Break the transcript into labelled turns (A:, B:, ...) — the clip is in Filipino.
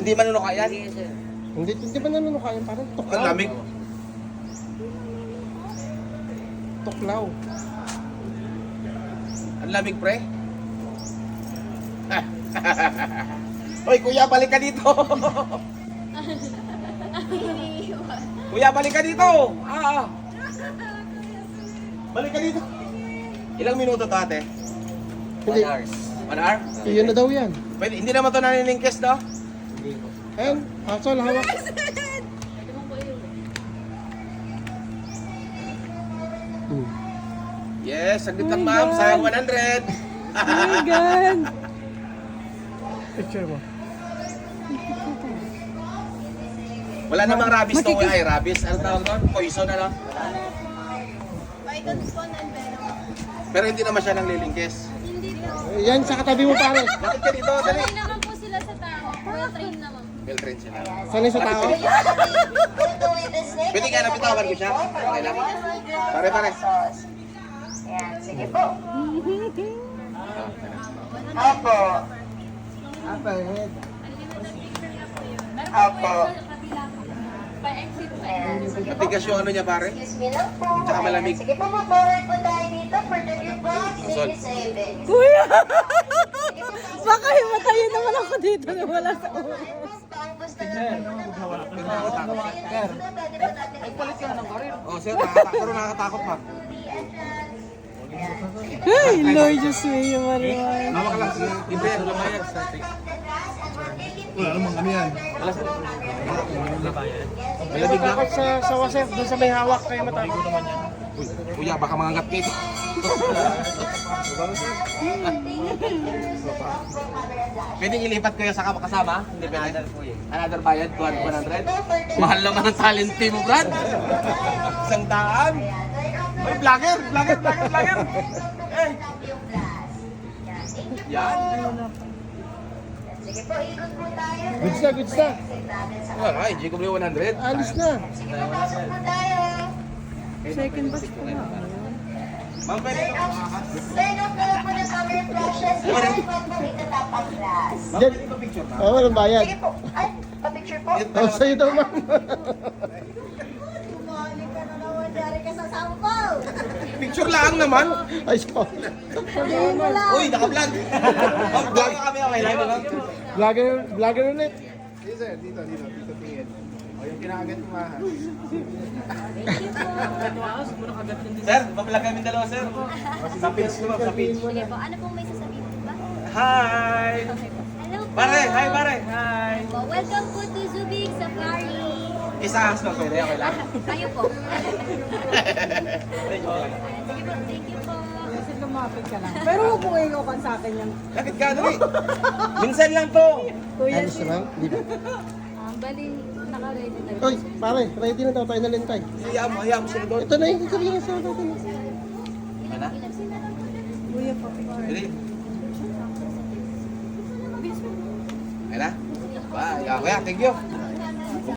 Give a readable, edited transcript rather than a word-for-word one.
A: Hindi manunuka yan?
B: Hindi ba nanunuka yan? Parang
A: Ang
B: tuklaw.
A: lamig.
B: Tuklaw.
A: Ang lamig, pre. Hoy, kuya, balik ka dito. Kuya, balik ka dito. Balik ka dito. Ilang minuto to, ate?
B: Hindi.
A: 1 hour?
B: Iyon na daw yan.
A: Pwede, hindi naman to naniningkes, no?
B: Ayan, asol, hawak.
A: Yes, saglit lang, ma'am. Sayang 100.
C: Oh my God!
B: Picture mo.
A: Wala namang rabies to, ay rabies. Ano tawag doon? Poison na lang. Pero hindi naman siya nang lilingkes.
B: Yan, sa katabi mo pare.
A: Bakit ka dito? Dali.
D: Train naman po sila sa tao. Well trained naman.
A: Well trained sila.
B: Sanay sa tao.
A: Pwede ka napitawan ko siya? Okay lang. Pare.
E: Ayan, sige po. Opo. Opo.
D: Pa-exit pa.
E: Ayan, sige po.
A: Matigas yung ano niya, pare.
E: Excuse me lang po.
A: Tsaka malamig.
E: Sige po, mag-forward po tayo dito for the new box.
A: Sol.
E: 87.
C: Kuya! Baka himatayin naman ako dito na wala sa ulo.
A: Oh, sir, pero nakakatakot pa.
C: Ay, Lord, Diyos mo yung mariwan.
A: Hawak lang. Hindi, lumayag.
B: Wala namang ano yan.
A: Malamig na.
B: Takot sa wasef, doon sa may hawak kayo matakot.
A: Uy, kuya, baka mangangat kayo. Pwedeng ilipat ko yung sa kasama? Hindi pwede. Another bayad, 100? Mahal naman ang talent fee mo, Brad. 100? Uy, vlogger! Eh! Yan.
E: Sige po, ikot po tayo.
B: Goods na.
A: Ay, hindi ko 100.
B: Alis na.
E: Sige po, pasok po tayo.
C: Second batch ko na.
A: Ma'am, pwede
E: Turn
A: ka
E: off na po ng camera flashes. Huwag po itatap ang glass.
B: Diyan.
A: picture na.
B: Walang bayad.
E: Sige po. Ay, pa-picture po.
B: Oh, sa'yo daw man.
E: Kumali ka na naman, dari ka sa sampaw.
A: Picture lang naman.
B: Ay, so.
A: Uy, naka-vlog. Vlog kami, okay lang naman.
B: Vlogger ulit.
F: Dito tingin. O yung kinakagat mo ha.
A: Sir, pa-vlog kami dalawa, sir. Sa page naman, sa page.
D: Sige po, ano pong may sasabihin po ba?
A: Hi!
D: Hello po.
A: Pare, hi pare. Hi.
D: Po, welcome po to Zubig Safari.
A: Isa no, pwede, okay lang.
D: Kayo po. Sige po, thank you po.
C: Kasi lumapit ka lang. Pero huwag mo iyokan sa akin yan.
A: Lapit ka, dali. Minsan lang to.
C: Kuya,
B: Alis na lang. Di ba?
D: Bali, naka-ready na rin.
B: Oy, pare, ready na daw tayo na lintay.
A: Hayaan mo sila doon.
B: Ito na yung sabihin sa atin.
A: Ano?
C: kuya po.
A: Dali. Okay na? Bye. Kuya, thank you.